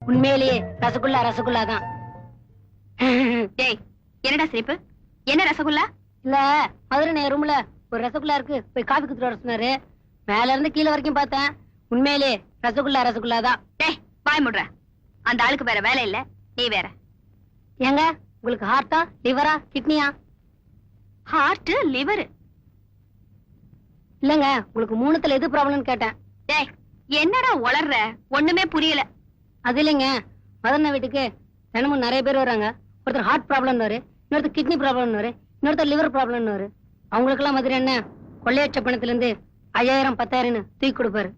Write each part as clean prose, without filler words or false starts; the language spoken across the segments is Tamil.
உண்மையிலேயே ரசகுல்லா ரசகுல்லா தான். டேய், என்னடா சிரிப்பு? என்ன ரசகுல்லா? இல்ல, மதுரை ரூம்ல ஒரு ரசகுல்லா இருக்கு, போய் காபி குடுத்துட்டு வர சொன்னாரு. மேல இருந்து கீழே வரைக்கும் பார்த்தேன். உண்மையிலேயே ரசகுல்லா ரசகுல்லா தான். டேய், வாய் முடுற. அந்த ஆளுக்கு வேற வேலை இல்ல, நீ வேற. ஏங்க, உங்களுக்கு ஹார்ட்டா லிவரா கிட்னியா? ஹார்ட் லிவர் இல்லங்க, உங்களுக்கு மூணுத்துல எது ப்ராப்ளம்னு கேட்டேன். டேய், என்னடா உளர்ற? ஒண்ணுமே புரியல. அது இல்லைங்க, மதன வீட்டுக்கு தினமும் நிறைய பேர் வராங்க. ஒருத்தர் ஹார்ட் ப்ராப்ளம்னு, இன்னொருத்தர் கிட்னி ப்ராப்ளம்னு, இன்னொருத்தர் லிவர் ப்ராப்ளம்னு. அவங்களுக்கு எல்லாம் மதுரை என்ன கொள்ளையற்ற பணத்துல இருந்து 5000 10,000 தூக்கி கொடுப்பாரு.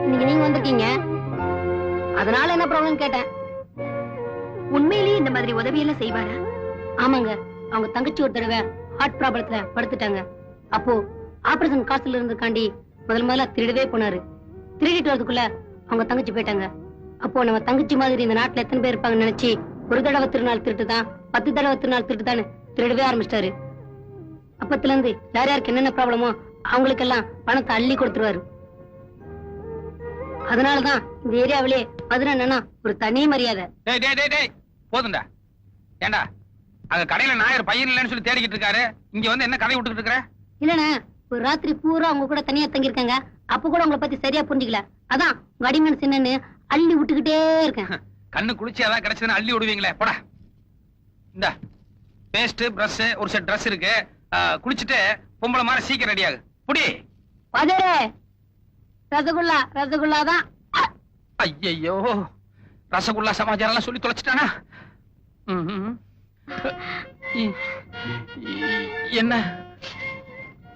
இன்னைக்கு நீங்க வந்திருக்கீங்க, அதனால என்ன ப்ராப்ளம் கேட்டேன். உண்மையிலேயே இந்த மாதிரி உதவியெல்லாம் செய்வாரா? ஆமாங்க, அவங்க தங்கச்சி ஒரு தடவை ஹார்ட் ப்ராப்ளத்துல படுத்துட்டாங்க. அப்போ ஆபரேஷன் காசுல இருந்துக்காண்டி முதல்ல திருடவே போனாரு. திருடிட்டு வரதுக்குள்ள அவங்க தங்கச்சி போயிட்டாங்க. அப்போ நம்ம தங்கச்சி மாதிரி இந்த நாட்டுல எத்தனை பேர் இருப்பாங்கன்னு நினைச்சு ஒரு தடவை திருநாள் திருட்டுதான், 10 தடவை திருநாள் திருட்டுதான்னு திருடவே ஆரம்பிச்சிட்டாரு. அப்பத்துல இருந்து யார் யாருக்கு என்னென்ன ப்ராப்ளமோ அவங்களுக்கு எல்லாம் பணத்தை அள்ளி கொடுத்துருவாரு. அதனாலதான் இந்த ஏரியாவிலே மதுரை என்னன்னா ஒரு தனி மரியாதை. போதுண்டா. ஏண்டா அங்க கடையில நாயர் பையன் இல்லைன்னு சொல்லி தேடிக்கிட்டு இருக்காரு, இங்க வந்து என்ன கதை விட்டுக்கிட்டு இருக்கிற? இல்லண்ணா, ஒரு ராத்திரி பூரா அவங்க கூட தனியா தங்கியிருக்காங்க. அப்ப கூட உங்களை பத்தி சரியா புரிஞ்சுக்கல. அதான் வடிமன் சின்னன்னு அள்ளி விட்டுக்கிட்டே இருக்கேன். கண்ணு குளிச்சு ஏதாவது கிடைச்சதுன்னு அள்ளி விடுவீங்களே, போடா. இந்த பேஸ்ட் பிரஷ் ஒரு செட் ட்ரெஸ் இருக்கு, குளிச்சுட்டு பொம்பளை மாதிரி சீக்கிரம் ரெடியாகு. புடி. பதரே, ரசகுல்லா ரசகுல்லா தான். ஐயோ, ரசகுல்லா சமாச்சாரம் எல்லாம் சொல்லி தொலைச்சிட்டானா? என்ன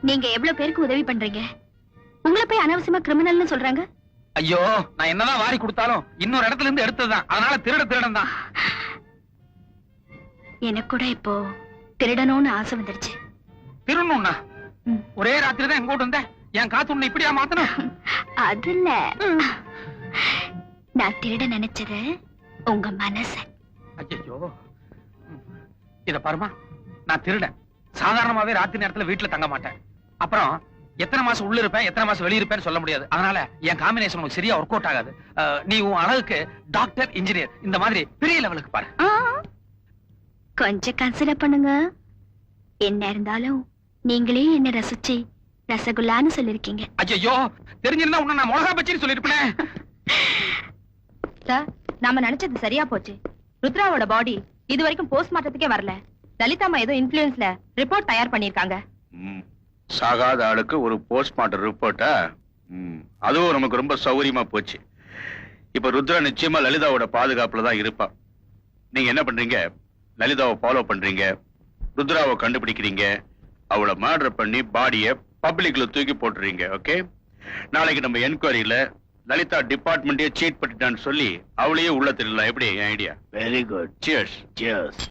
நீங்க எவ்வளவு பேருக்கு உதவி பண்றீங்க? உங்களை போய் அனாவசியமா கிரிமினல்னு சொல்றாங்க. ஐயோ, நான் என்னதான் வாரி கொடுத்தாலும் இன்னொரு இடத்துல இருந்து எடுத்ததுதான், அதனால திருடன் தான். எனக்கு கூட இப்போ திருடணும்னு ஆசை வந்துருச்சு. திருடணும்னா ஒரே ராத்திரி தான் எங்க கூட வந்த, என் காத்து உன்னை இப்படியா மாத்தணும்? அது இல்ல, நான் திருட நினைச்சது உங்க மனச. ஐயோ, இத பாருமா, நான் திருடன். சாதாரணமாவே ராத்திரி நேரத்துல வீட்டுல தங்க மாட்டேன். அப்புறம் எத்தனை மாசம் உள்ள இருப்பேன், எத்தனை மாசம் வெளிய இருப்பேன்னு சொல்ல முடியாது. அதனால என் காம்பினேஷன் உனக்கு சரியா ஒர்க் அவுட் ஆகாது. நீ உன் அழகுக்கு டாக்டர், இன்ஜினியர் இந்த மாதிரி பெரிய லெவலுக்கு பாரு. கொஞ்சம் கன்சிடர் பண்ணுங்க. என்ன இருந்தாலும் நீங்களே என்ன ரசிச்சு ரசகுல்லான்னு சொல்லிருக்கீங்க. ஐயோ, தெரிஞ்சிருந்தா உன்னை நான் மிளகா பச்சின்னு சொல்லிருப்பேன். சார், நாம நினைச்சது சரியா போச்சு. ருத்ராவோட பாடி இது வரைக்கும் போஸ்ட்மார்ட்டத்துக்கே வரல. லலிதாமா ஏதோ இன்ஃப்ளூயன்ஸ்ல ரிப்போர்ட் தயார் பண்ணிருக்காங்க. சாகாத ஆளுக்கு ஒரு போஸ்ட்மார்ட்டம் ரிப்போர்ட்டா? அதுவும் நமக்கு ரொம்ப சௌகரியமா போச்சு. இப்ப ருத்ரா நிச்சயமா லலிதாவோட பாதுகாப்புல தான் இருப்பா. நீங்க என்ன பண்றீங்க? லலிதாவை ஃபாலோ பண்றீங்க, ருத்ராவை கண்டுபிடிக்கிறீங்க, அவளை மர்டர் பண்ணி பாடியை பப்ளிக்ல தூக்கி போட்டுறீங்க. ஓகே, நாளைக்கு நம்ம என்கொயரியில லலிதா டிபார்ட்மெண்டே சீட் பண்ணிட்டான்னு சொல்லி அவளையே உள்ள தெரியல. எப்படி idea? Very good. Cheers. Cheers.